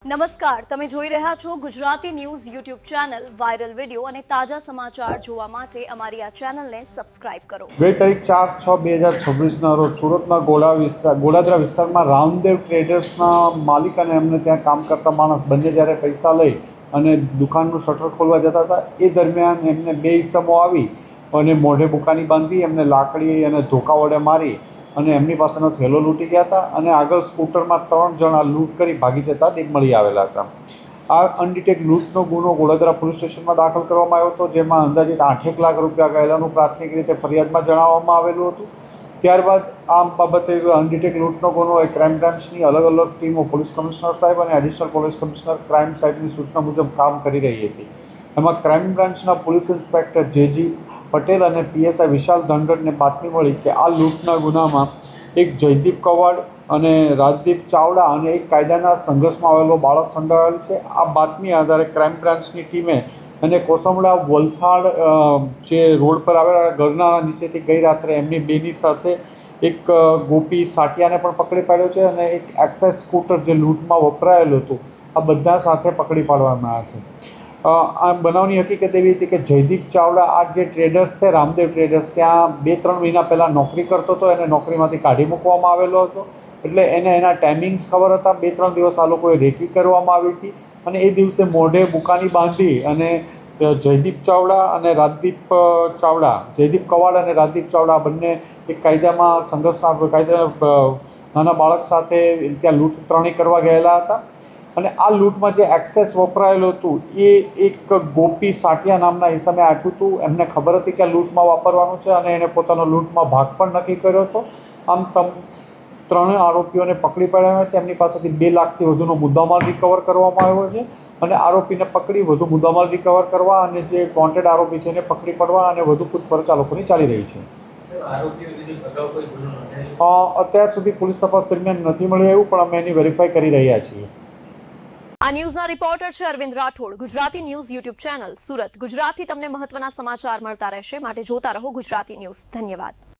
નમસ્કાર, તમે જોઈ રહ્યા છો Gujarati news YouTube channel. Viral video અને તાજા સમાચાર જોવા માટે અમારી આ ચેનલને સબસ્ક્રાઇબ કરો. ગઈ તારીખ 4/6/2026ના રોજ સુરતના ગોડાદરા વિસ્તારમાં રામદેવ ટ્રેડર્સના માલિક અને એમને ત્યાં કામ કરતા માણસ બંને જ્યારે પૈસા લઈ અને દુકાનનું શટર ખોલવા જતા હતા એ દરમિયાન એમને બે ઈસમો આવી અને મોઢે બુકાની બાંધી એમને લાકડી અને ધોકા વડે મારી અને એમની પાસેનો થેલો લૂંટી ગયા હતા અને આગળ સ્કૂટરમાં 3 જણા લૂંટ કરી ભાગી જતા તે મળી આવેલા હતા. આ અનડિટેક લૂંટનો ગુનો ગોડાદરા પોલીસ સ્ટેશનમાં દાખલ કરવામાં આવ્યો હતો, જેમાં અંદાજિત 8 લાખ રૂપિયા ગયેલાનું પ્રાથમિક રીતે ફરિયાદમાં જણાવવામાં આવેલું હતું. ત્યારબાદ આ બાબતે અનડિટેક લૂંટનો ગુનો એ ક્રાઇમ બ્રાન્ચની અલગ અલગ ટીમો પોલીસ કમિશનર સાહેબ અને એડિશનલ પોલીસ કમિશનર ક્રાઇમ સાહેબની સૂચના મુજબ કામ કરી રહી હતી. એમાં ક્રાઇમ બ્રાન્ચના પોલીસ ઇન્સ્પેક્ટર જેજી પટેલ અને પીએસઆઈ વિશાલ ધનગઢને બાતમી મળી કે આ લૂંટના ગુનામાં એક જયદીપ કવાડ અને રાજદીપ ચાવડા અને એક કાયદાના સંઘર્ષમાં આવેલો બાળક સંડોવાયેલ છે. આ બાતમી આધારે ક્રાઇમ બ્રાન્ચની ટીમે અને કોસંબડા વલથાડ જે રોડ પર આવેલા ઘરના નીચેથી ગઈ રાત્રે એમની બેની સાથે એક ગોપી સાટિયાને પણ પકડી પાડ્યો છે અને એક એક્સાઇઝ સ્કૂટર જે લૂંટમાં વપરાયેલું હતું આ બધા સાથે પકડી પાડવામાં આવ્યા છે. આ બનાવની હકીકત એવી હતી કે જયદીપ ચાવડા આ જે ટ્રેડર્સ છે રામદેવ ટ્રેડર્સ ત્યાં 2-3 મહિના પહેલાં નોકરી કરતો હતો, એને નોકરીમાંથી કાઢી મૂકવામાં આવેલો હતો. એટલે એને એના ટાઈમિંગ્સ ખબર હતા. 2-3 દિવસ આ લોકોએ રેકી કરવામાં આવી હતી અને એ દિવસે મોઢે બુકાની બાંધી અને જયદીપ ચાવડા અને રાજદીપ ચાવડા, જયદીપ કવાડ અને રાજદીપ ચાવડા બંને એક કાયદામાં સંઘર્ષના નાના બાળક સાથે ત્યાં લૂંટ ત્રણેય કરવા ગયેલા હતા. અને આ લૂંટમાં જે એક્સેસ વપરાયેલું હતું એ એક ગોપી સાટિયા નામના ઈસમે આપ્યું હતું. એમને ખબર હતી કે આ લૂંટમાં વાપરવાનું છે અને એને પોતાનો લૂંટમાં ભાગ પણ નક્કી કર્યો હતો. આમ ત્રણેય આરોપીઓને પકડી પાડ્યા છે. એમની પાસેથી 2 લાખથી વધુનો મુદ્દામાલ રિકવર કરવામાં આવ્યો છે અને આરોપીને પકડી વધુ મુદ્દામાલ રિકવર કરવા અને જે વોન્ટેડ આરોપી છે એને પકડી પાડવા અને વધુ પૂછપરછ આ લોકોની ચાલી રહી છે. અત્યાર સુધી પોલીસ તપાસ દરમિયાન નથી મળી આવ્યું, પણ અમે એની વેરીફાઈ કરી રહ્યા છીએ. આ ન્યૂઝના રિપોર્ટર છે Arvind Rathod. Gujarati news YouTube channel, Surat. ગુજરાતથી તમને મહત્વના સમાચાર મળતા રહેશે, માટે જોતા રહો ગુજરાતી ન્યૂઝ. ધન્યવાદ.